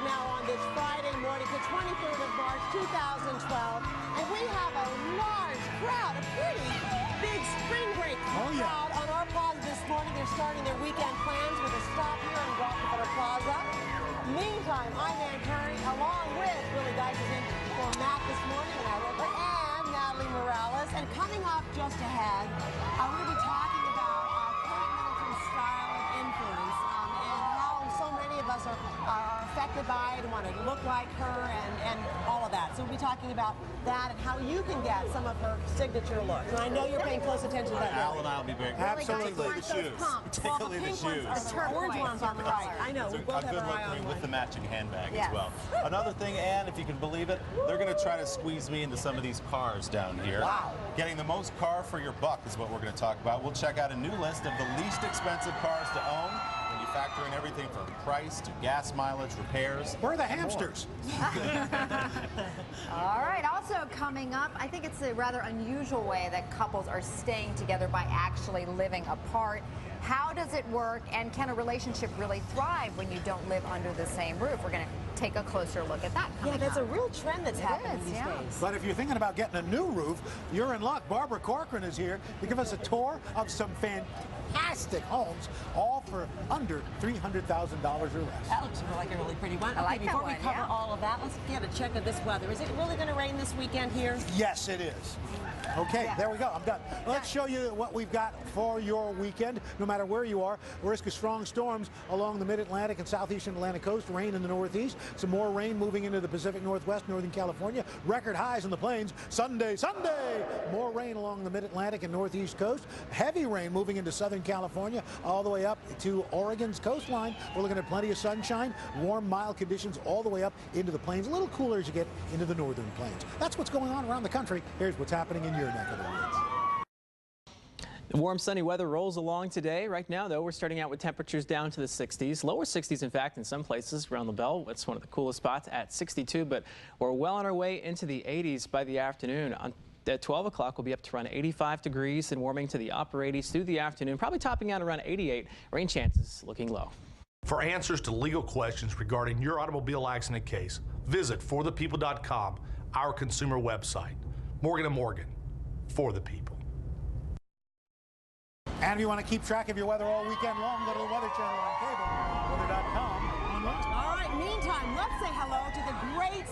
now on this Friday morning, the 23rd of March, 2012. And we have a large crowd, a pretty big spring break crowd on our plaza this morning. They're starting their weekend plans with a stop here on Rockefeller Plaza. Meantime, I'm Ann Curry, along with Billy Dykes in for Matt this morning, and Natalie Morales. And coming up just ahead, we're going to be talking about current Middleton's style of influence and how so many of us are affected by it and want to look like her and all of that. So we'll be talking about that and how you can get some of her signature looks. And I know you're paying close attention to that. Al and I will be very Absolutely. particularly the shoes. Particularly the shoes. The orange ones on the right. I know. We both have our eye on one. With the matching handbag as well. Another thing, Ann, if you can believe it, they're going to try to squeeze me into some of these cars down here. Wow. Getting the most car for your buck is what we're going to talk about. We'll check out a new list of the least expensive cars to own. When you factor in everything from price to gas mileage, repairs. Where are the hamsters? All right, also coming up, I think it's a rather unusual way that couples are staying together by actually living apart. How does it work, and can a relationship really thrive when you don't live under the same roof? We're going to take a closer look at that coming up. Yeah, that's a real trend that's happening these days. But if you're thinking about getting a new roof, you're in luck. Barbara Corcoran is here to give us a tour of some fantastic homes, all for under $300,000 or less. That looks like a really pretty one. I like that before one, we cover all of that, let's get a check of this weather. Is it really going to rain this weekend here? Yes, it is. Okay, there we go. I'm done. Let's show you what we've got for your weekend. No matter where you are, risk of strong storms along the mid-Atlantic and southeastern Atlantic coast, rain in the northeast, some more rain moving into the Pacific Northwest, Northern California, record highs in the plains. Sunday, more rain along the mid-Atlantic and northeast coast, heavy rain moving into Southern California, all the way up to Oregon's coastline. We're looking at plenty of sunshine, warm, mild conditions all the way up into the plains, a little cooler as you get into the northern plains. That's what's going on around the country. Here's what's happening in your neck of the woods. The warm, sunny weather rolls along today. Right now, though, we're starting out with temperatures down to the 60s. Lower 60s, in fact, in some places around the Bell. It's one of the coolest spots at 62, but we're well on our way into the 80s by the afternoon. At 12 o'clock, we'll be up to around 85 degrees and warming to the upper 80s through the afternoon, probably topping out around 88. Rain chances looking low. For answers to legal questions regarding your automobile accident case, visit forthepeople.com, our consumer website. Morgan & Morgan, for the people. And if you want to keep track of your weather all weekend long, go to the Weather Channel on cable, weather.com online. All right, meantime, let's say hello to the great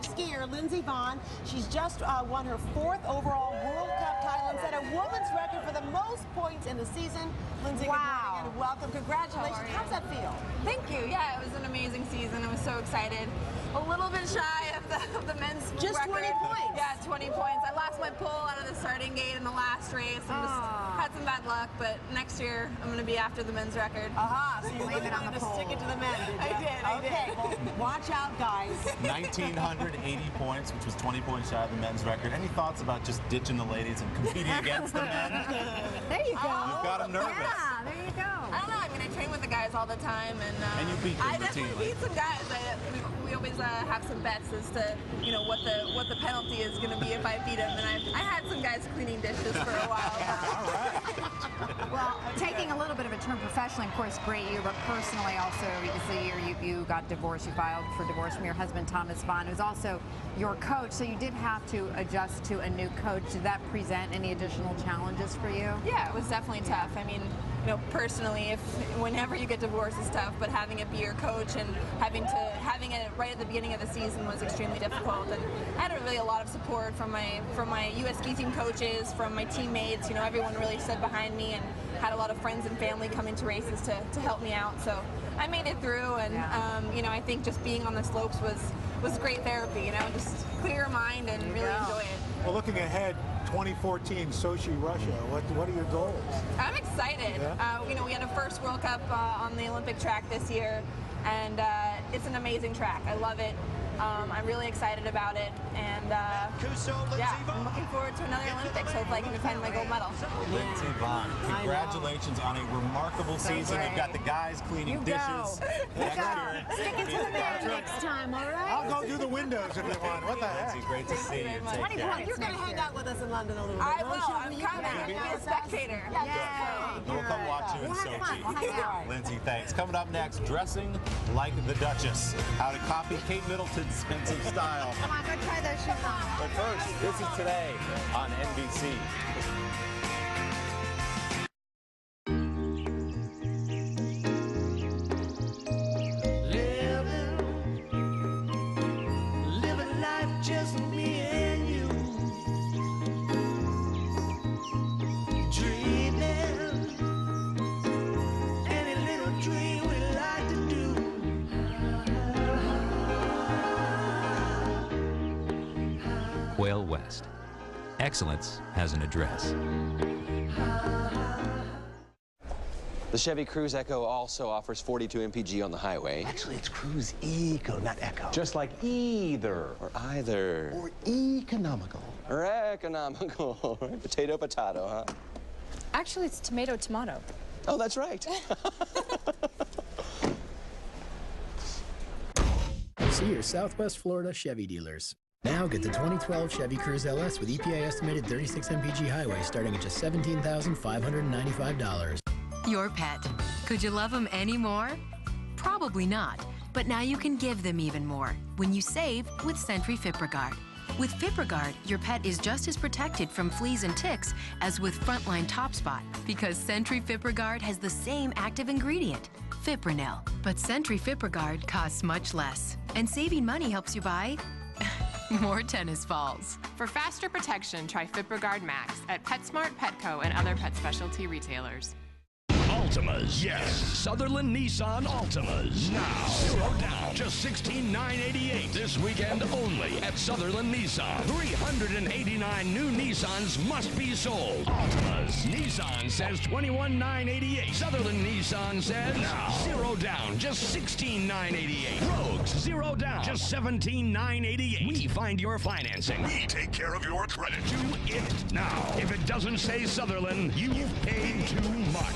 skier Lindsey Vonn. She's just won her 4th overall World Cup title and set a woman's record for the most points in the season. Lindsey, good morning and welcome. Congratulations. How's that feel? Thank you. Yeah, it was an amazing season. I was so excited. A little bit shy of the men's just record. 20 points. Yeah, 20 points. I lost my pole out of the starting gate in the last race and just had some bad luck, but next year I'm going to be after the men's record. So you really wanted to stick it to the men, did you? I did. Okay, well, watch out, guys. 1,980 points, which was 20 points shy of the men's record. Any thoughts about just ditching the ladies and competing against the men? There you go. You've got them nervous. Yeah, there you go. I don't know. I mean, I train with the guys all the time, and you beat them I definitely beat some guys. We always have some bets as to what the penalty is going to be if I beat them. And I had some guys cleaning dishes for a while. All right. Well, taking a little bit of a turn professionally, of course, great year, but personally also, the year you got divorced, you filed for divorce from your husband, Thomas Vonn, who's also your coach, so you did have to adjust to a new coach. Did that present any additional challenges for you? Yeah, it was definitely tough. I mean, personally, whenever you get divorced is tough, but having it be your coach and having it right at the beginning of the season was extremely difficult. And I had really a lot of support from my U.S. ski team coaches, from my teammates. Everyone really stood behind me, and had a lot of friends and family come into races to help me out. So I made it through, and I think just being on the slopes was great therapy. Just clear your mind and really enjoy it. Well, looking ahead, 2014 Sochi, Russia. What are your goals? I'm excited. Yeah. We had a first World Cup on the Olympic track this year, and it's an amazing track. I love it. I'm really excited about it, and yeah, I'm looking forward to another Olympics. Hopefully I can defend my gold medal. Lindsey Vonn, congratulations on a remarkable season. You've got the guys cleaning dishes. Stick it to the man next time, all right? I'll go do the windows if you want. What the heck? Lindsey, great to see you. Take care. You're going to hang out with us in London a little bit. I will. I'm coming. I'm going to be a spectator. We'll come watch you in Sochi. Lindsey, thanks. Coming up next, dressing like the Duchess. How to copy Kate Middleton's sense of style. Come on, go try those shoes on. But first, this is Today on NBC. Living life just me and you. Dreaming any little dream we like to do. Quail West. Excellence has an address. The Chevy Cruze Echo also offers 42 mpg on the highway. Actually, it's Cruze Eco, not Echo. Just like either. Or either. Or economical. Or economical. Potato, potato, huh? Actually, it's tomato, tomato. Oh, that's right. See your Southwest Florida Chevy dealers. Now get the 2012 Chevy Cruze LS with EPA estimated 36 mpg highway starting at just $17,595. Your pet. Could you love them any more? Probably not, but now you can give them even more when you save with Sentry FipreGuard. With FipreGuard, your pet is just as protected from fleas and ticks as with Frontline Top Spot, because Sentry FipreGuard has the same active ingredient, fipronil. But Sentry FipreGuard costs much less, and saving money helps you buy more tennis balls. For faster protection, try FipreGuard Max at PetSmart, Petco, and other pet specialty retailers. Altimas, yes. Sutherland Nissan Altimas. Now, 0 down, just $16,988 this weekend only at Sutherland Nissan. 389 new Nissans must be sold. Altimas, Nissan says $21,988. Sutherland Nissan says now, 0 down, just $16,988. Rogues, 0 down, just $17,988. We find your financing. We take care of your credit. Do it now. If it doesn't say Sutherland, you've paid too much.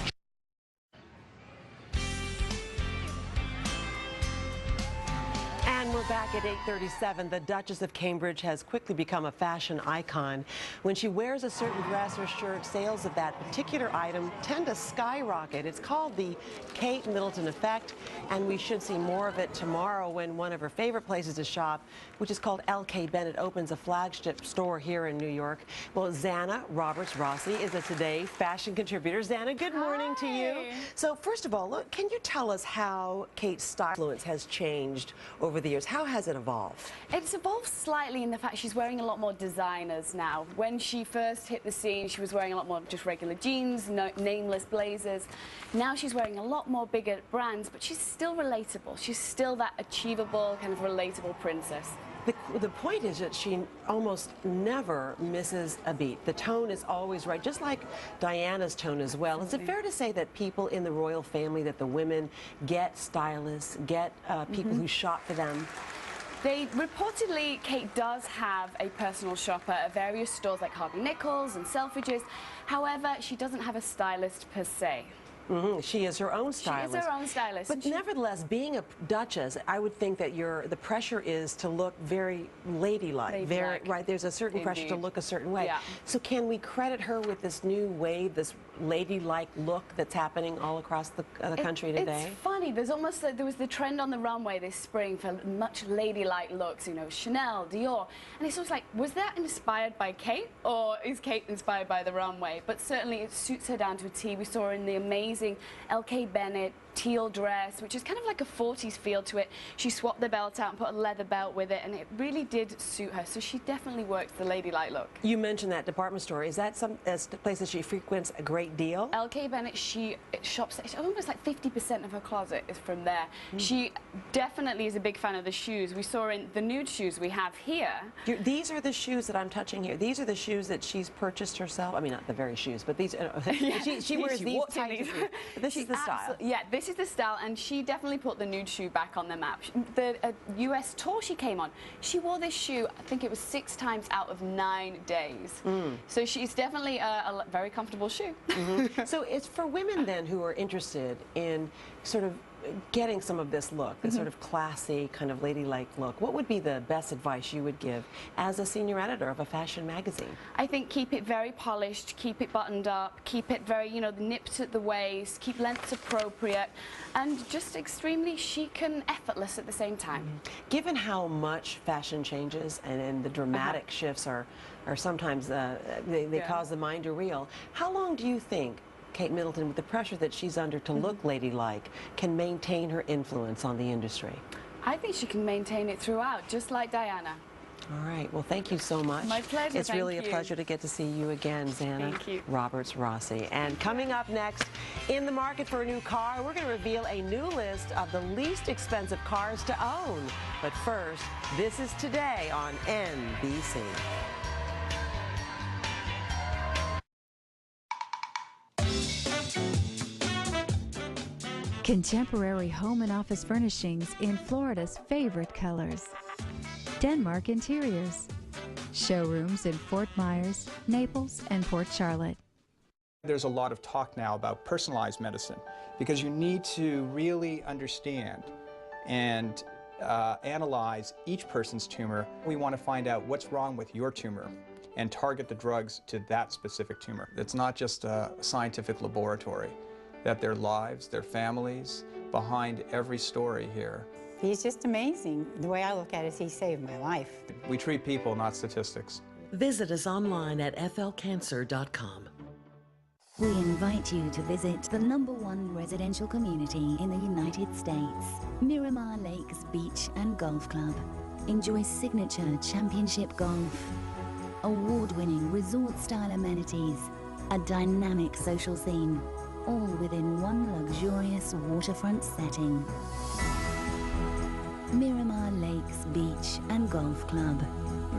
And we're back at 8:37. The Duchess of Cambridge has quickly become a fashion icon. When she wears a certain dress or shirt, sales of that particular item tend to skyrocket. It's called the Kate Middleton effect, and we should see more of it tomorrow when one of her favorite places to shop, which is called L.K. Bennett, opens a flagship store here in New York. Well, Zana Roberts-Rossi is a Today fashion contributor. Zana, good morning to you. So first of all, look, can you tell us how Kate's style influence has changed over the years? How has it evolved? It's evolved slightly in the fact she's wearing a lot more designers now. When she first hit the scene, she was wearing a lot more just regular jeans, nameless blazers. Now she's wearing a lot more bigger brands, but she's still relatable. She's still that achievable, kind of relatable princess. The point is that she almost never misses a beat. The tone is always right, just like Diana's tone as well. Is it fair to say that people in the royal family, that the women get stylists, get people who shop for them? They reportedly, Kate does have a personal shopper at various stores like Harvey Nichols and Selfridges. However, she doesn't have a stylist per se. She is her own stylist. She is her own stylist. But nevertheless, being a duchess, I would think that the pressure is to look very ladylike. Right, there's a certain pressure to look a certain way. Yeah. So can we credit her with this new wave, this ladylike look that's happening all across the country today? It's funny. There's almost like there was the trend on the runway this spring for much ladylike looks, you know, Chanel, Dior. And it's always like, was that inspired by Kate, or is Kate inspired by the runway? But certainly it suits her down to a T. We saw her in the amazing L.K. Bennett teal dress, which is kind of like a 40s feel to it. She swapped the belt out and put a leather belt with it, and it really did suit her. So she definitely works the ladylike look. You mentioned that department store. Is that a place that she frequents a great deal? L.K. Bennett, she shops, almost like 50% of her closet is from there. She definitely is a big fan of the shoes. We saw in the nude shoes we have here. These are the shoes that I'm touching here. These are the shoes that she's purchased herself. I mean, not the very shoes, but these. She wears these types of shoes. This is the style. Yeah, this this is the style, and she definitely put the nude shoe back on the map. The US tour she came on, she wore this shoe, I think it was 6 times out of 9 days. So she's definitely a very comfortable shoe. So it's for women then who are interested in sort of getting some of this look, this sort of classy, kind of ladylike look. What would be the best advice you would give as a senior editor of a fashion magazine? I think keep it very polished, keep it buttoned up, keep it very, you know, nipped at the waist, keep lengths appropriate, and just extremely chic and effortless at the same time. Given how much fashion changes and the dramatic shifts are sometimes, they cause the mind to reel, how long do you think Kate Middleton, with the pressure that she's under to look ladylike, can maintain her influence on the industry? I think she can maintain it throughout, just like Diana. All right. Well, thank you so much. My pleasure. It's really a pleasure to get to see you again, Xana Roberts-Rossi. And coming up next, in the market for a new car, we're going to reveal a new list of the least expensive cars to own. But first, this is Today on NBC. Contemporary home and office furnishings in Florida's favorite colors. Denmark Interiors. Showrooms in Fort Myers, Naples, and Port Charlotte. There's a lot of talk now about personalized medicine because you need to really understand and analyze each person's tumor. We want to find out what's wrong with your tumor and target the drugs to that specific tumor. It's not just a scientific laboratory, that their lives, their families, behind every story here. He's just amazing. The way I look at it is he saved my life. We treat people, not statistics. Visit us online at flcancer.com. We invite you to visit the #1 residential community in the United States, Miramar Lakes Beach and Golf Club. Enjoy signature championship golf, award-winning resort-style amenities, a dynamic social scene, all within one luxurious waterfront setting. Miramar Lakes Beach and Golf Club.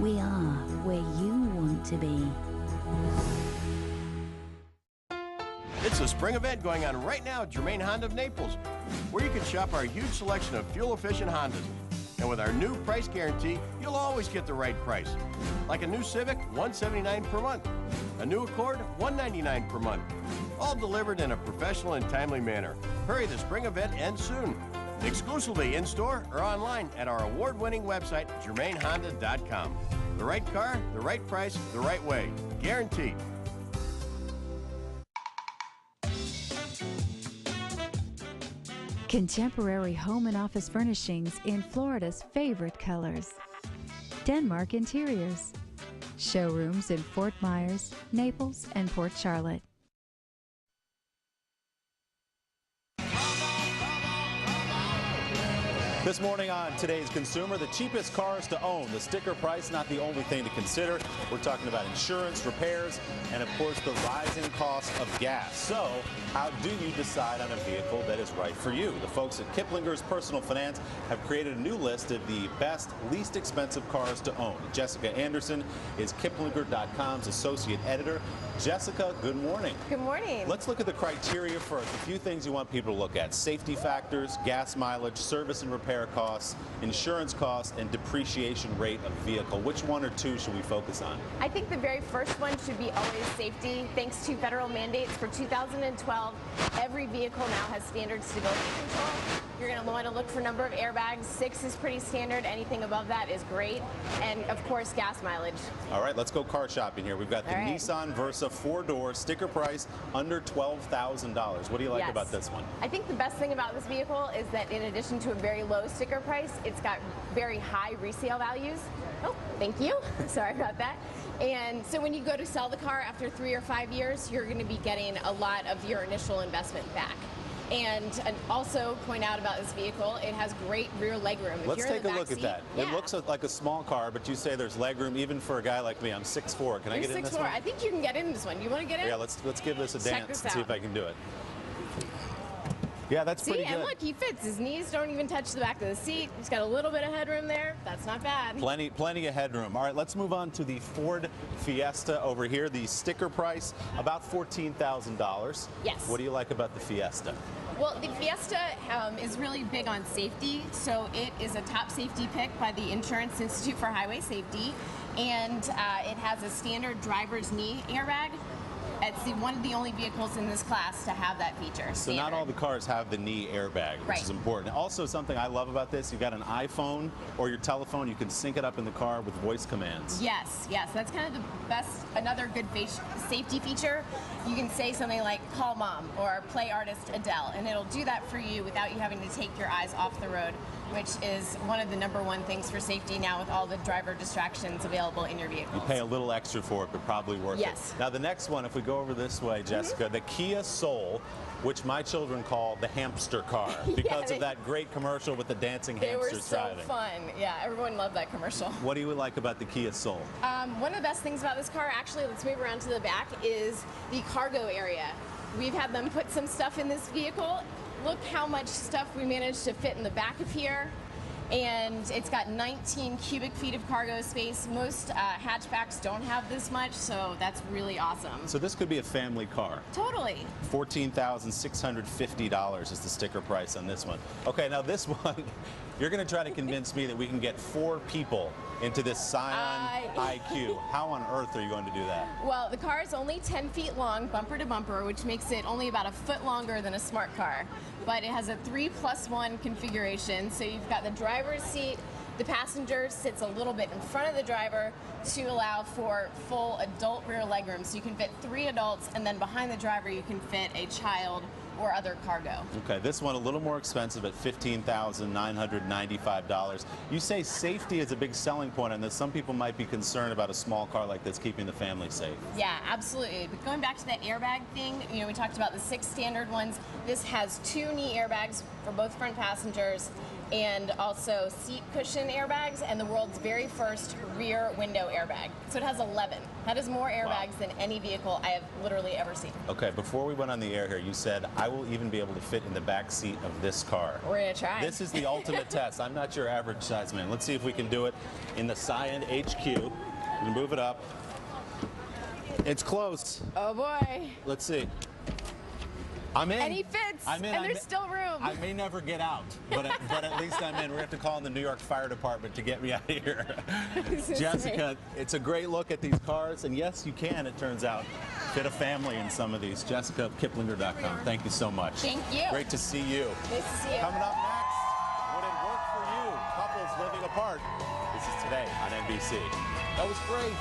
We are where you want to be. It's a spring event going on right now at Germain Honda of Naples, where you can shop our huge selection of fuel-efficient Hondas. And with our new price guarantee, you'll always get the right price. Like a new Civic, $179 per month. A new Accord, $199 per month. All delivered in a professional and timely manner. Hurry, the spring event ends soon. Exclusively in-store or online at our award-winning website, germainhonda.com. The right car, the right price, the right way. Guaranteed. Contemporary home and office furnishings in Florida's favorite colors. Denmark Interiors. Showrooms in Fort Myers, Naples, and Port Charlotte. This morning on Today's Consumer, the cheapest cars to own. The sticker price, not the only thing to consider. We're talking about insurance, repairs, and of course the rising cost of gas. So how do you decide on a vehicle that is right for you? The folks at Kiplinger's Personal Finance have created a new list of the best, least expensive cars to own. Jessica Anderson is Kiplinger.com's associate editor. Jessica, good morning. Good morning. Let's look at the criteria first. A few things you want people to look at. Safety factors, gas mileage, service and repair costs, insurance costs, and depreciation rate of vehicle. Which one or two should we focus on? I think the very first one should be always safety. Thanks to federal mandates for 2012, every vehicle now has standard stability control. You're going to want to look for number of airbags. 6 is pretty standard. Anything above that is great. And of course, gas mileage. All right, let's go car shopping here. We've got the Nissan Versa 4-door, sticker price under $12,000. What do you like about this one? I think the best thing about this vehicle is that in addition to a very low sticker price, it's got very high resale values. Oh, thank you. Sorry about that. And so when you go to sell the car after 3 or 5 years, you're going to be getting a lot of your initial investment back. And also point out about this vehicle, it has great rear legroom. Let's take a look at that. It looks like a small car, but you say there's legroom even for a guy like me. I'm 6'4". Can I get in this one? I think you can get in this one. You want to get in? Yeah, let's give this a dance and see if I can do it. Yeah, that's pretty good. See, and look, he fits. His knees don't even touch the back of the seat. He's got a little bit of headroom there. That's not bad. Plenty of headroom. All right, let's move on to the Ford Fiesta over here. The sticker price, about $14,000. Yes. What do you like about the Fiesta? Well, the Fiesta is really big on safety, so it is a top safety pick by the Insurance Institute for Highway Safety, and it has a standard driver's knee airbag. It's one of the only vehicles in this class to have that feature. So not all the cars have the knee airbag, which is important. Also, something I love about this, you've got an iPhone or your telephone, you can sync it up in the car with voice commands. Yes, yes, that's kind of the best, another good safety feature. You can say something like, call mom, or play artist Adele, and it'll do that for you without you having to take your eyes off the road, which is one of the #1 things for safety now with all the driver distractions available in your vehicle. You pay a little extra for it, but probably worth it. Now the next one, if we go over this way, Jessica, the Kia Soul, which my children call the hamster car because of that great commercial with the dancing hamsters driving. They were so fun. Yeah, everyone loved that commercial. What do you like about the Kia Soul? One of the best things about this car, actually, let's move around to the back, is the cargo area. We've had them put some stuff in this vehicle. Look how much stuff we managed to fit in the back of here. And it's got 19 cubic feet of cargo space. Most hatchbacks don't have this much, so that's really awesome. So this could be a family car. Totally. $14,650 is the sticker price on this one. Okay, now this one, you're going to try to convince me that we can get 4 people into this Scion IQ. How on earth are you going to do that? Well, the car is only 10 feet long, bumper to bumper, which makes it only about a foot longer than a smart car. But it has a 3+1 configuration, so you've got the driver's seat. The passenger sits a little bit in front of the driver to allow for full adult rear legroom. So you can fit 3 adults, and then behind the driver you can fit a child or other cargo. Okay, this one a little more expensive at $15,995. You say safety is a big selling point on this. Some people might be concerned about a small car like this keeping the family safe. Yeah, absolutely. But going back to that airbag thing, you know, we talked about the 6 standard ones. This has 2 knee airbags for both front passengers and also seat cushion airbags and the world's very first rear window airbag. So it has 11. That is more airbags than any vehicle I have literally ever seen. Okay, before we went on the air here, you said, I will even be able to fit in the back seat of this car. We're gonna try. This is the ultimate test. I'm not your average size man. Let's see if we can do it in the Scion HQ. We're gonna move it up. It's close. Oh boy. Let's see. I'm in. And he fits. I'm in. And there's still room. I may never get out, but at least I'm in. We're going to have to call in the New York Fire Department to get me out of here. Jessica, it's a great look at these cars, and yes, you can, it turns out, fit a family in some of these. JessicaKiplinger.com. Thank you so much. Thank you. Great to see you. Nice to see you. Coming up next, would it work for you? Couples living apart. This is Today on NBC. That was great.